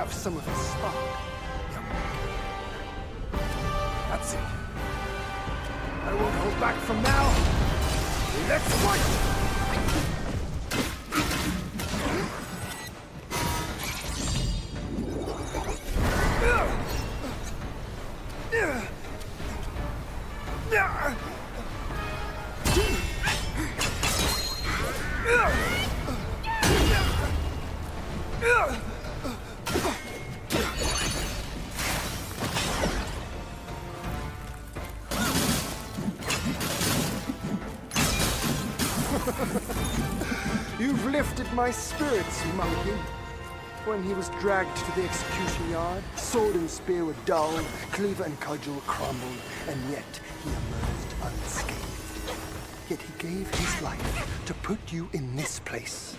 Some of his spark. That's it. I won't hold back from now. Let's fight! You've lifted my spirits, monkey. When he was dragged to the execution yard, sword and spear were dulled, cleaver and cudgel crumbled, and yet he emerged unscathed. Yet he gave his life to put you in this place.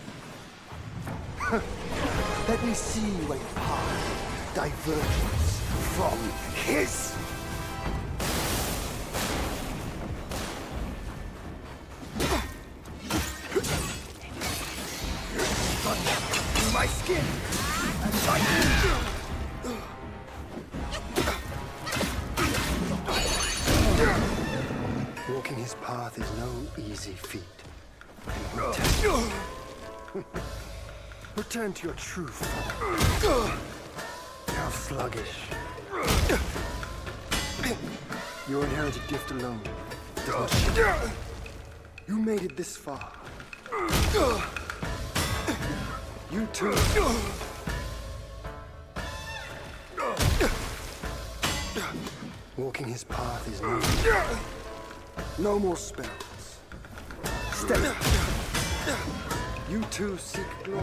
Let me see where your path diverges from his. My skin and walking his path is no easy feat. Return to your true form. How sluggish. Your inherited gift alone does not show. You made it this far. You too. Walking his path is no more spells. Step. You too seek glory.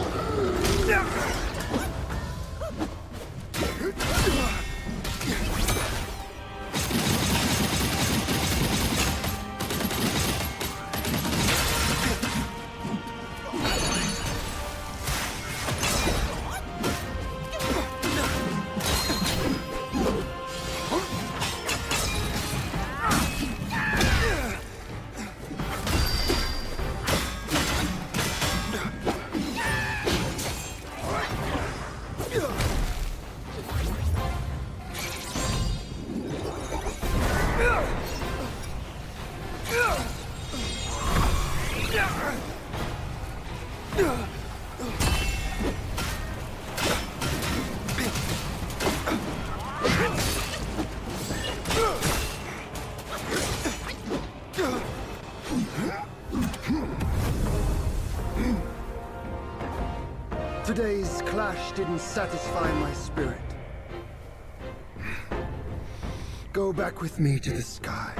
Today's clash didn't satisfy my spirit. Go back with me to the sky.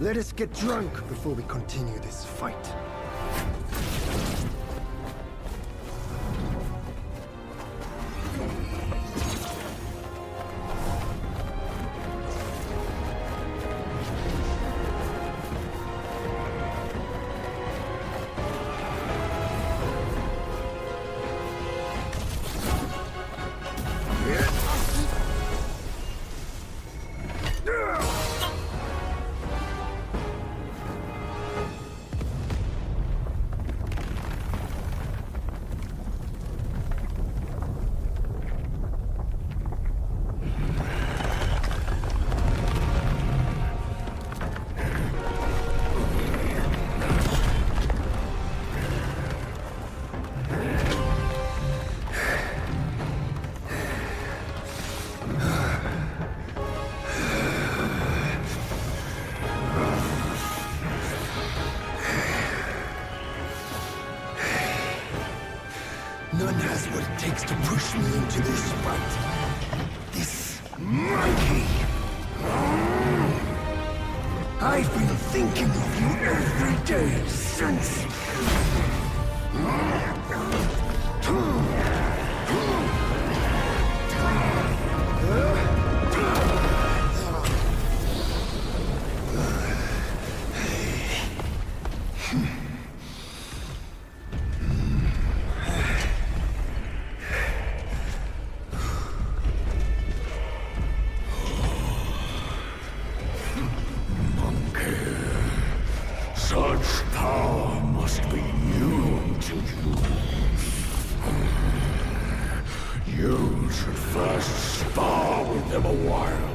Let us get drunk before we continue this fight. None has what it takes to push me into this fight. This monkey. I've been thinking of you every day since. First spar with them a while.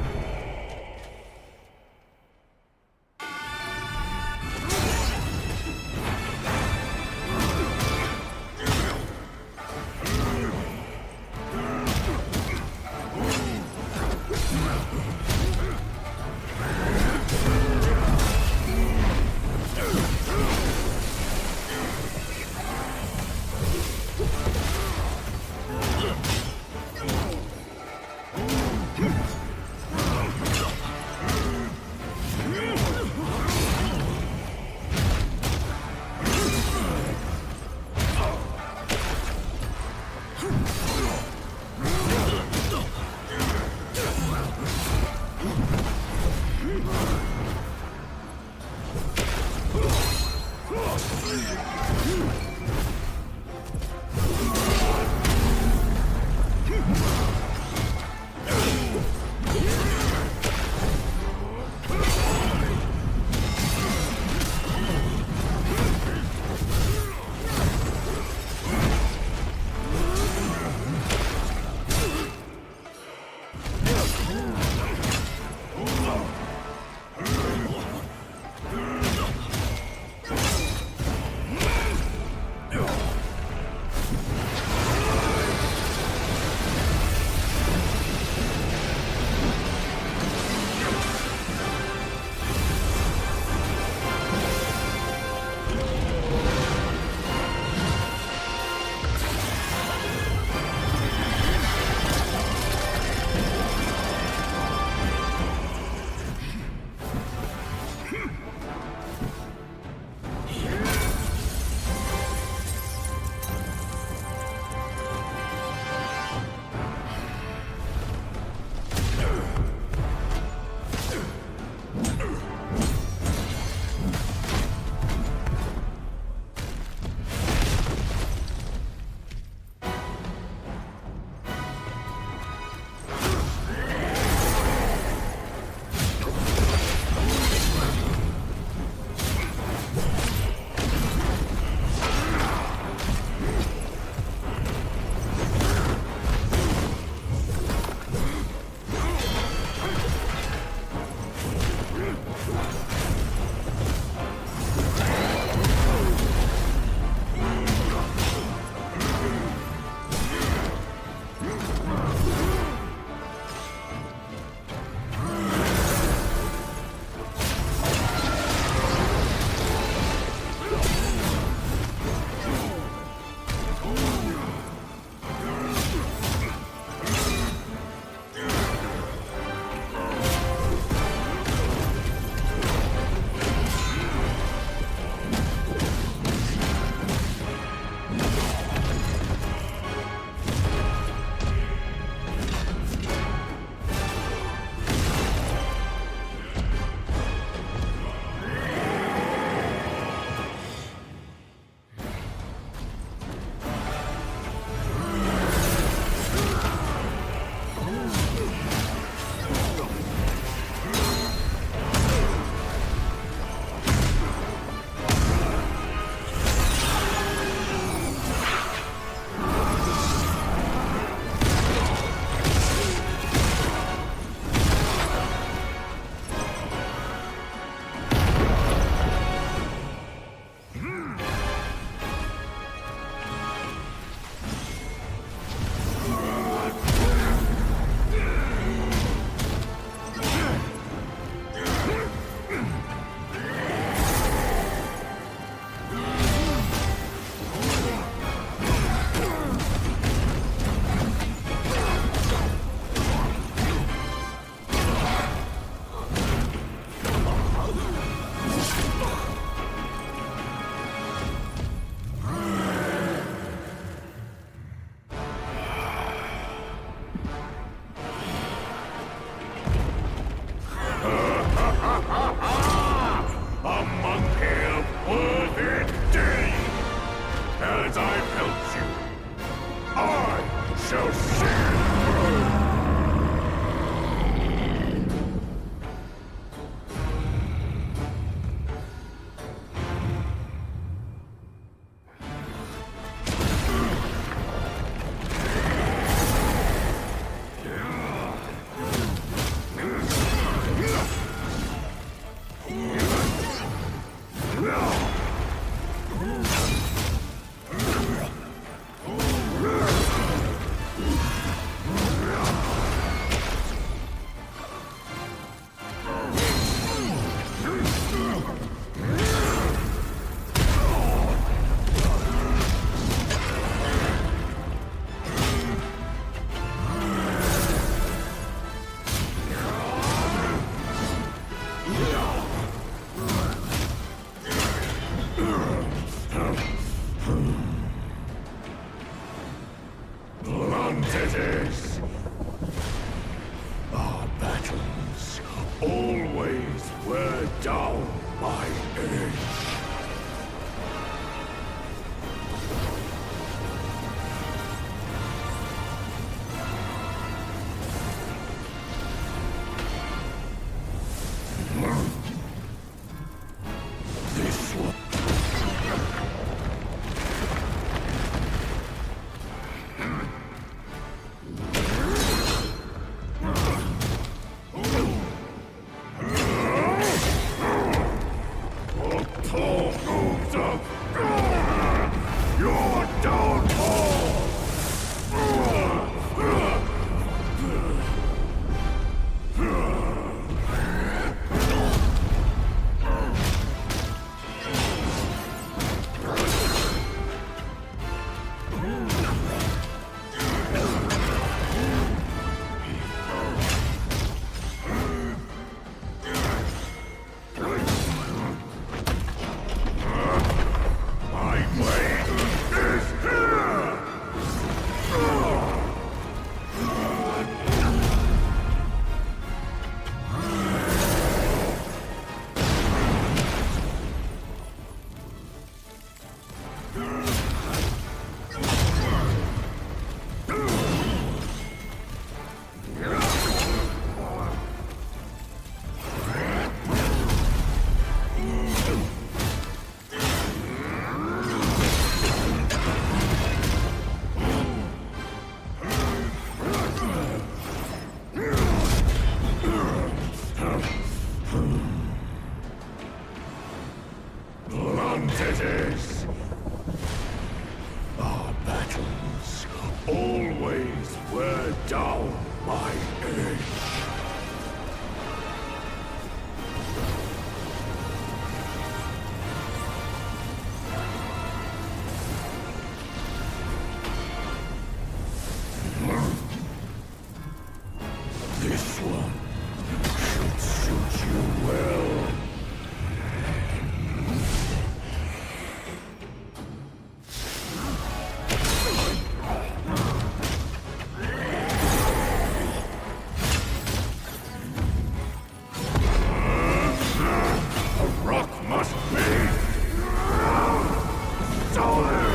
always wear down my edge. This one should suit you well. A rock must be solid.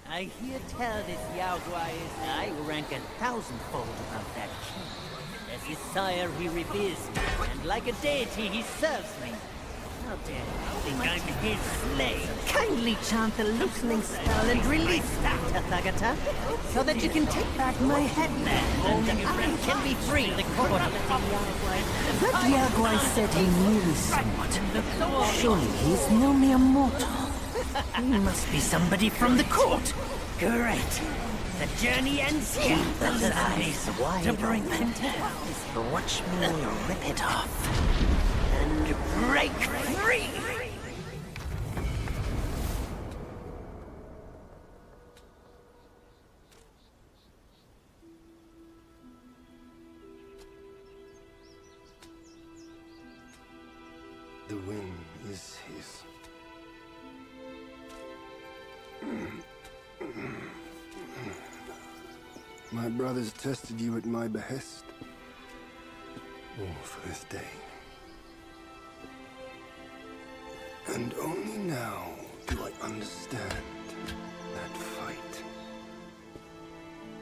I hear tell this Yao Guai is I rank 1,000-fold above that king. As his sire he reveres me, and like a deity he serves me. How dare you think I'm his slave? Kindly chant the loosening spell and release that, Tathagata, so that you can take back my headband and I can be free. The court of the That Yaguai said he knew me somewhat. Surely he's no mere mortal. He must be somebody from the court. Great. The journey ends here. Keep those eyes wide to bring open. them down. Watch me rip it off. And break free! The win is his. My brothers tested you at my behest. All for this day. And only now do I understand that fight.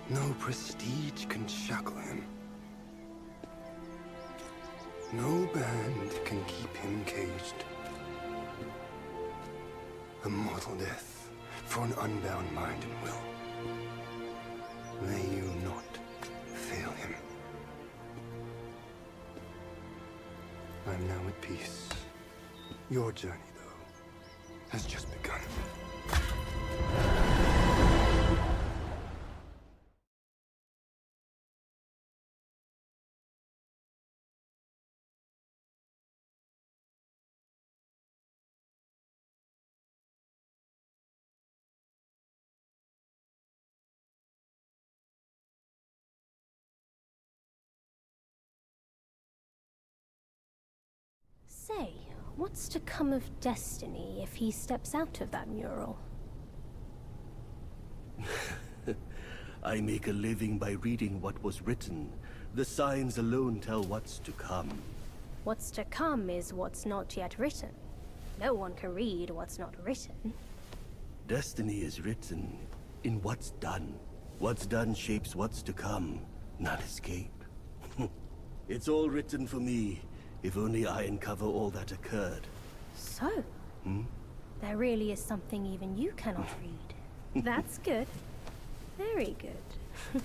No prestige can shackle him. No band can keep him caged. A mortal death for an unbound mind and will. May you not fail him. I'm now at peace. Your journey, though, has just begun. Say, what's to come of Destiny if he steps out of that mural? I make a living by reading what was written. The signs alone tell what's to come. What's to come is what's not yet written. No one can read what's not written. Destiny is written in what's done. What's done shapes what's to come, not escape. It's all written for me, if only I uncover all that occurred. So, there really is something even you cannot read. That's good. Very good.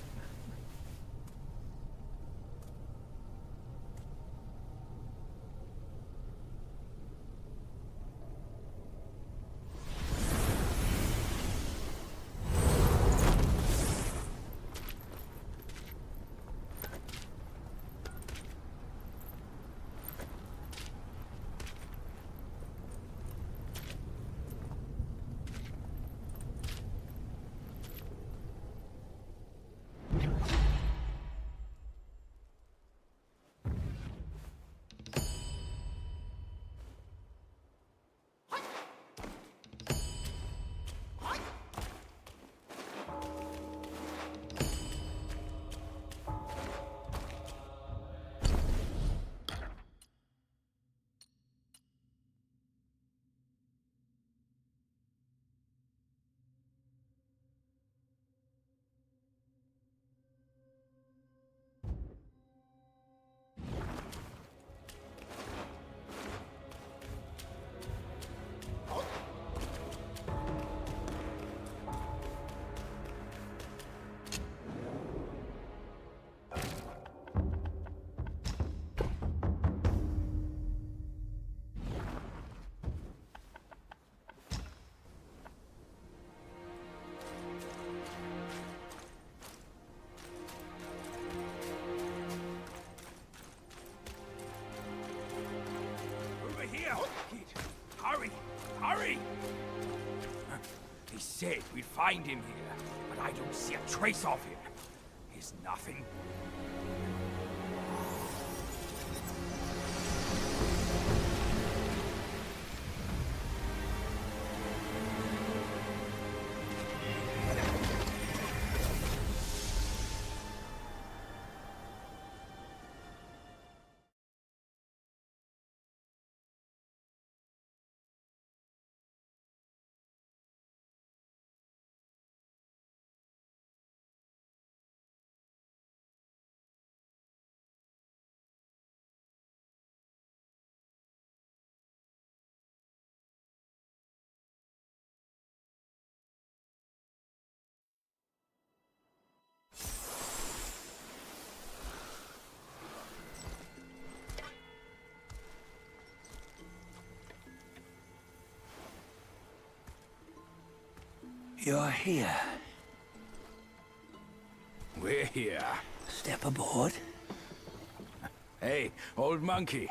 Hurry! He said we'd find him here, but I don't see a trace of him. Is nothing You're here. We're here. Step aboard. Hey, old monkey.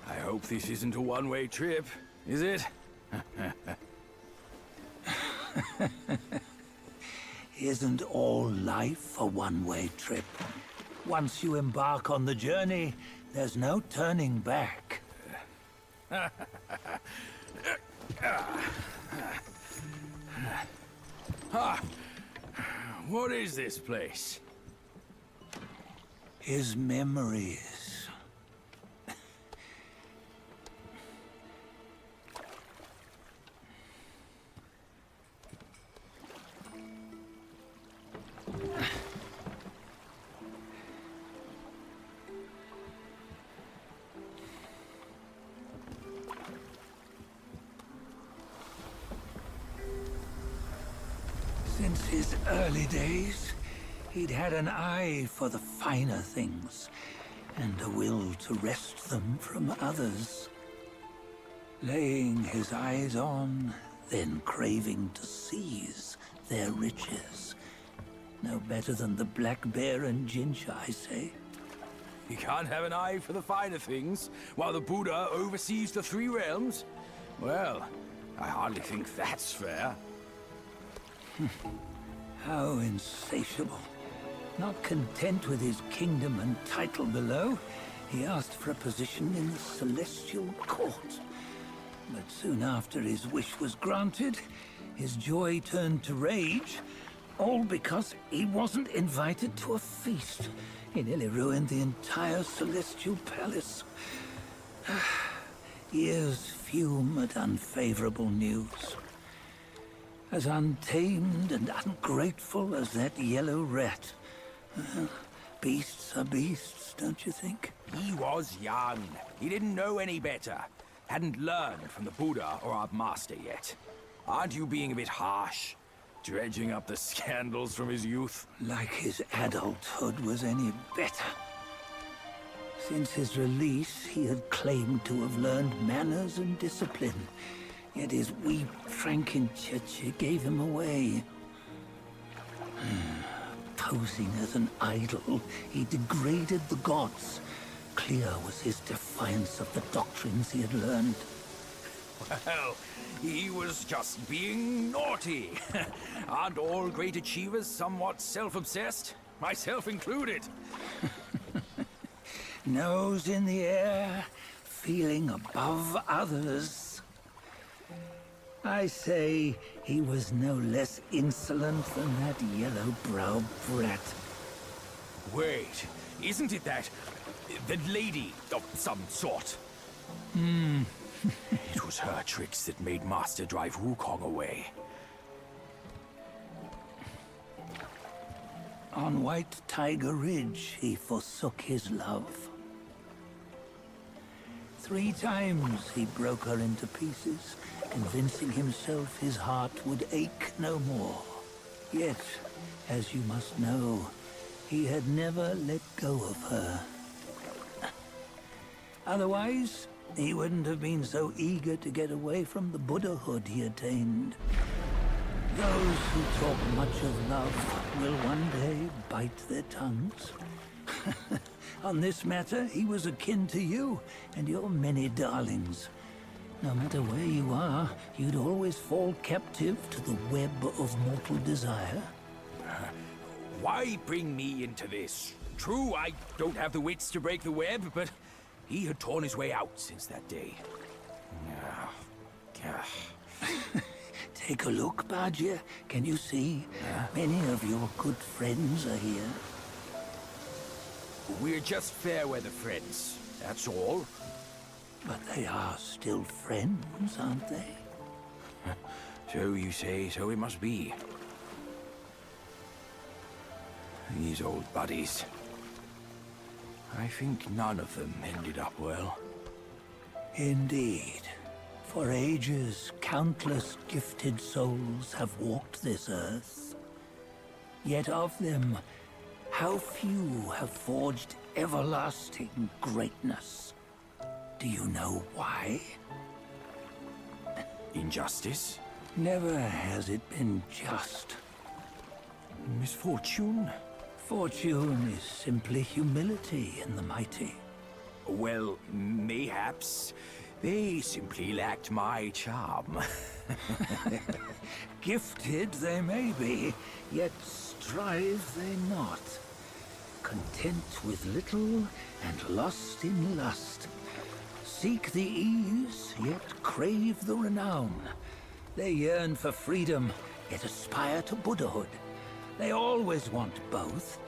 I hope this isn't a one-way trip, is it? Isn't all life a one-way trip? Once you embark on the journey, there's no turning back. What is this place? His memories. Since his early days, he'd had an eye for the finer things, and a will to wrest them from others. Laying his eyes on, then craving to seize their riches. No better than the black bear and Jincha, I say. You can't have an eye for the finer things, while the Buddha oversees the three realms? Well, I hardly think that's fair. How insatiable. Not content with his kingdom and title below, he asked for a position in the Celestial Court. But soon after his wish was granted, his joy turned to rage, all because he wasn't invited to a feast. He nearly ruined the entire Celestial Palace. Ears fume at unfavorable news. As untamed and ungrateful as that yellow rat. Beasts are beasts, don't you think? He was young. He didn't know any better. Hadn't learned from the Buddha or our master yet. Aren't you being a bit harsh? Dredging up the scandals from his youth? Like his adulthood was any better. Since his release, he had claimed to have learned manners and discipline. Yet his weak Frankenchurch gave him away. Posing as an idol, he degraded the gods. Clear was his defiance of the doctrines he had learned. Well, he was just being naughty. Aren't all great achievers somewhat self-obsessed? Myself included. Nose in the air, feeling above others. I say he was no less insolent than that yellow-browed brat. Wait, isn't it that lady of some sort? It was her tricks that made Master drive Wukong away. On White Tiger Ridge, he forsook his love. 3 times he broke her into pieces, convincing himself his heart would ache no more. Yet, as you must know, he had never let go of her. Otherwise, he wouldn't have been so eager to get away from the Buddhahood he attained. Those who talk much of love will one day bite their tongues. On this matter, he was akin to you and your many darlings. No matter where you are, you'd always fall captive to the web of mortal desire. Why bring me into this? True, I don't have the wits to break the web, but he had torn his way out since that day. Take a look, Bajia. Can you see? Many of your good friends are here. We're just fair-weather friends, that's all. But they are still friends, aren't they? So you say, so it must be. These old buddies. I think none of them ended up well. Indeed. For ages, countless gifted souls have walked this earth. Yet of them, how few have forged everlasting greatness? Do you know why? Injustice? Never has it been just. Misfortune? Fortune is simply humility in the mighty. Well, mayhaps. They simply lacked my charm. Gifted they may be, yet strive they not. Content with little and lost in lust. Seek the ease, yet crave the renown. They yearn for freedom, yet aspire to Buddhahood. They always want both,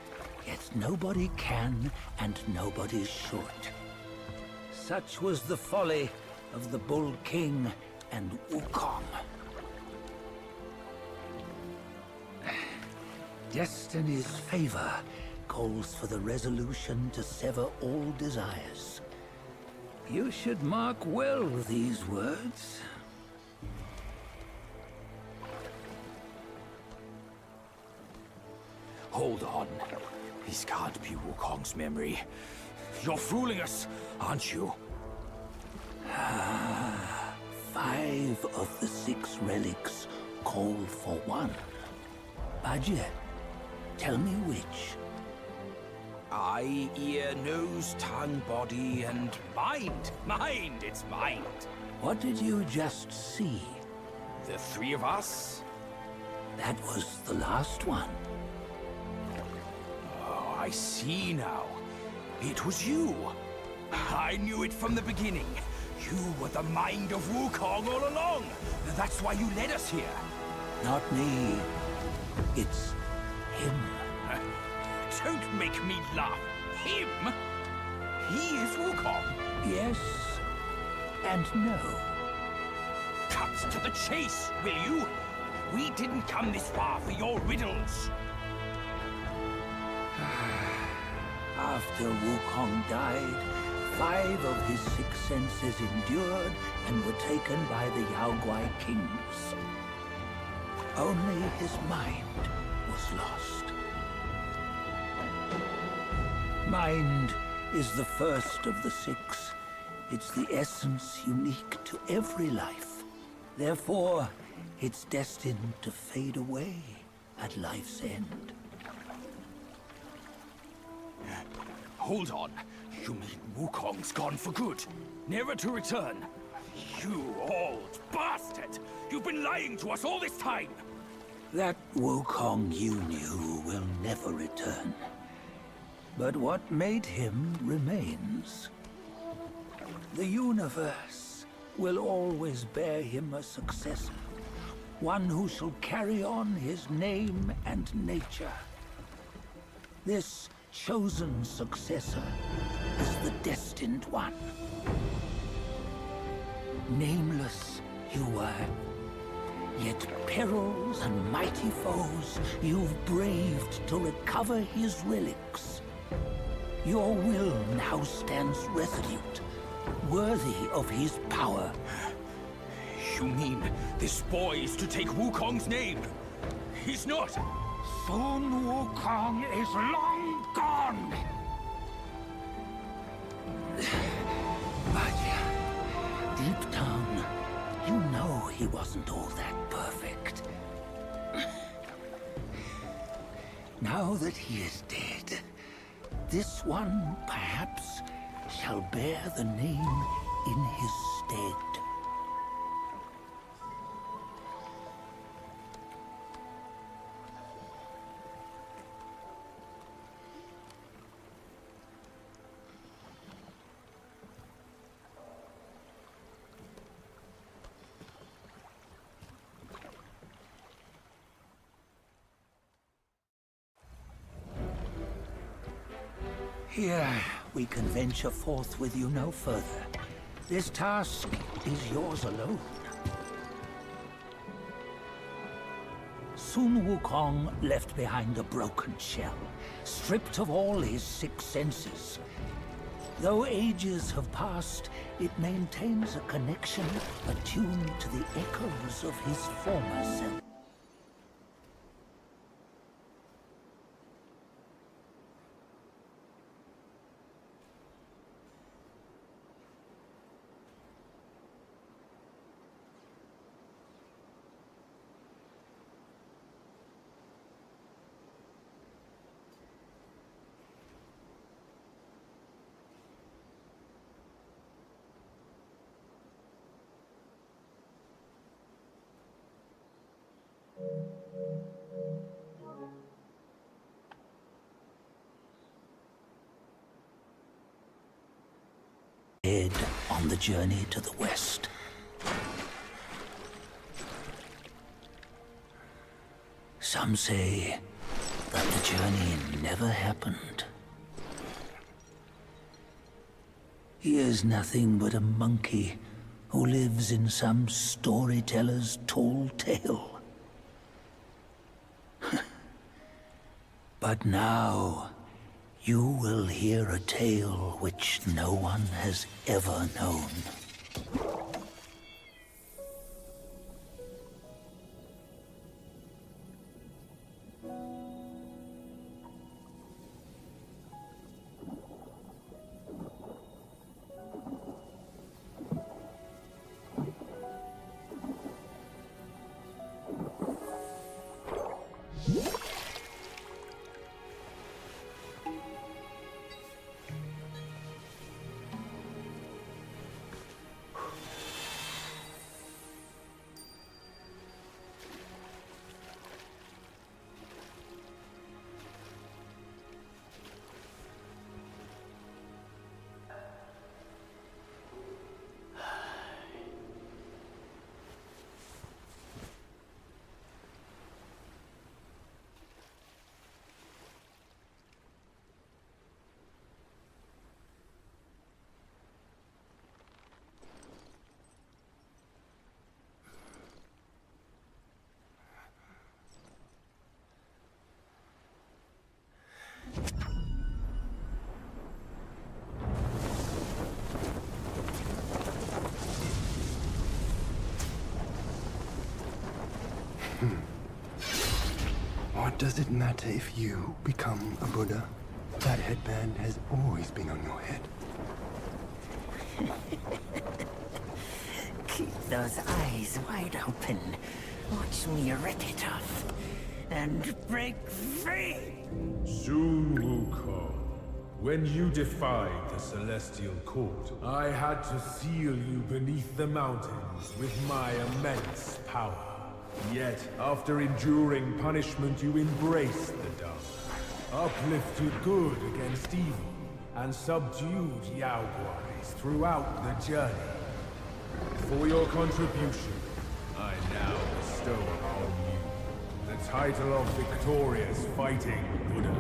yet nobody can and nobody should. Such was the folly of the Bull King and Wukong. Destiny's favor calls for the resolution to sever all desires. You should mark well these words. Hold on. This can't be Wukong's memory. You're fooling us, aren't you? 5 of the 6 relics call for one. Bajie, tell me which. Eye, ear, nose, tongue, body, and mind. Mind, it's mind. What did you just see? The 3 of us? That was the last one. Oh, I see now. It was you. I knew it from the beginning. You were the mind of Wukong all along. That's why you led us here. Not me. It's him. Don't make me laugh. Him? He is Wukong. Yes and no. Cut to the chase, will you? We didn't come this far for your riddles. After Wukong died, 5 of his 6 senses endured and were taken by the Yaoguai kings. Only his mind was lost. Mind is the first of the 6. It's the essence unique to every life. Therefore, it's destined to fade away at life's end. Hold on. You mean Wukong's gone for good? Never to return? You old bastard! You've been lying to us all this time! That Wukong you knew will never return. But what made him remains. The universe will always bear him a successor. One who shall carry on his name and nature. This chosen successor is the destined one. Nameless you were, yet perils and mighty foes you've braved to recover his relics. Your will now stands resolute, worthy of his power. You mean this boy is to take Wukong's name? He's not! Sun Wukong is long gone! But deep down, you know he wasn't all that perfect. Now that he is dead, this one, perhaps, shall bear the name in his stead. Here, we can venture forth with you no further. This task is yours alone. Sun Wukong left behind a broken shell, stripped of all his 6 senses. Though ages have passed, it maintains a connection attuned to the echoes of his former self. the journey to the west. Some say that the journey never happened. He is nothing but a monkey who lives in some storyteller's tall tale. But now, you will hear a tale which no one has ever known. What does it matter if you become a Buddha? That headband has always been on your head. Keep those eyes wide open. Watch me rip it off. And break free! Soon, Wukong. When you defied the Celestial Court, I had to seal you beneath the mountains with my immense power. Yet, after enduring punishment, you embraced the dark, uplifted good against evil, and subdued Yao Guais throughout the journey. For your contribution, I now bestow upon you the title of Victorious Fighting Buddha.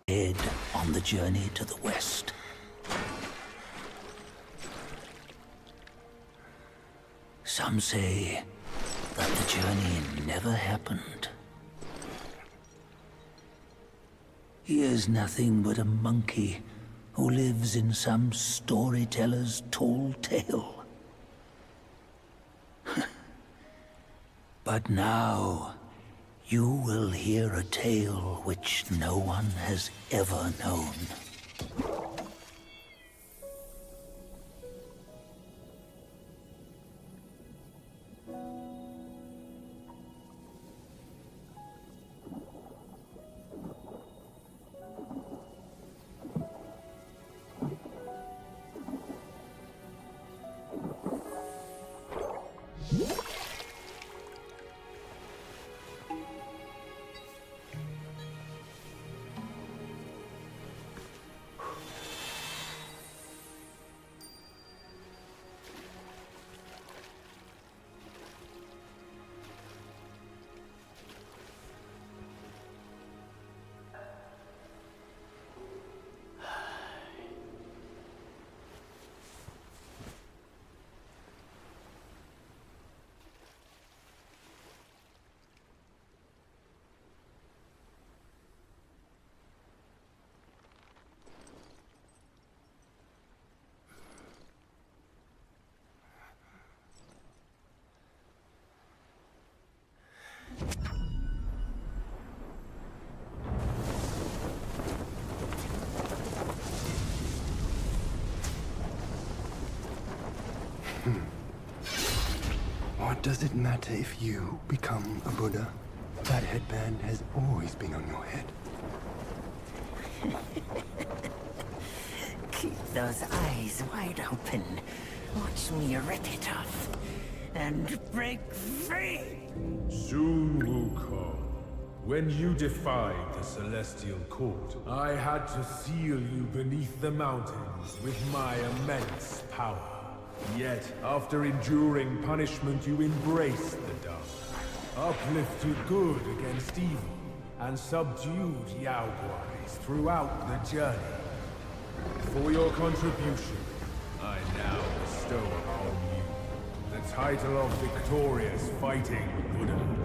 Head on the journey to the west. Some say that the journey never happened. He is nothing but a monkey who lives in some storyteller's tall tale. But now, you will hear a tale which no one has ever known. What does it matter if you become a Buddha? That headband has always been on your head. Keep those eyes wide open. Watch me rip it off. And break free! Soon, Wukong. When you defied the Celestial Court, I had to seal you beneath the mountains with my immense power. Yet, after enduring punishment, you embraced the dark, uplifted good against evil, and subdued Yao Guais throughout the journey. For your contribution, I now bestow upon you the title of Victorious Fighting Buddha.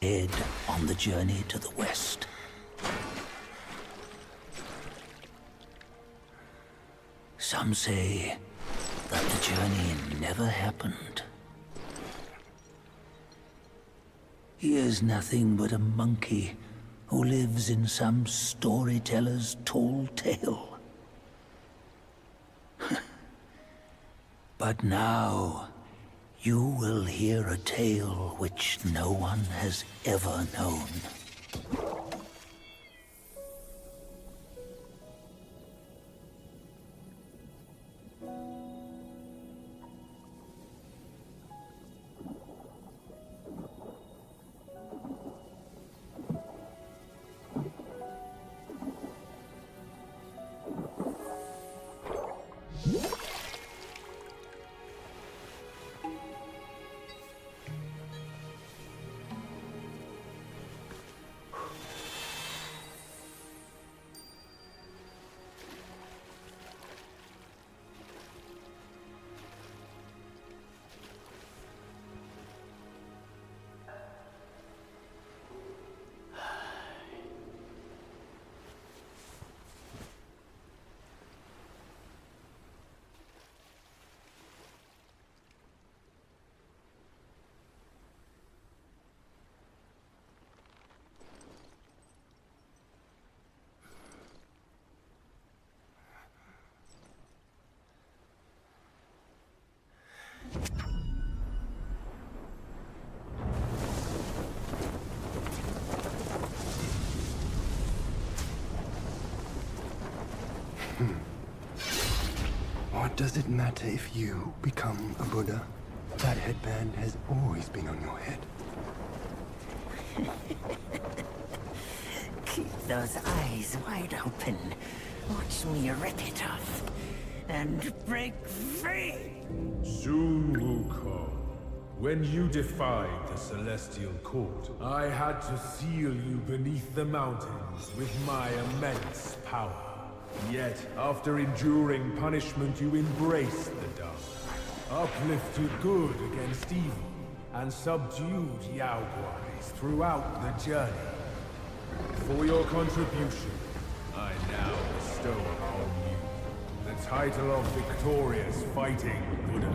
ahead on the journey to the west. Some say that the journey never happened. He is nothing but a monkey who lives in some storyteller's tall tale. But now, you will hear a tale which no one has ever known. What does it matter if you become a Buddha? That headband has always been on your head. Keep those eyes wide open. Watch me rip it off. And break free! Soon, Wukong. When you defied the Celestial Court, I had to seal you beneath the mountains with my immense power. Yet, after enduring punishment, you embraced the dark, uplifted good against evil, and subdued Yao Guais throughout the journey. For your contribution, I now bestow upon you the title of Victorious Fighting Buddha.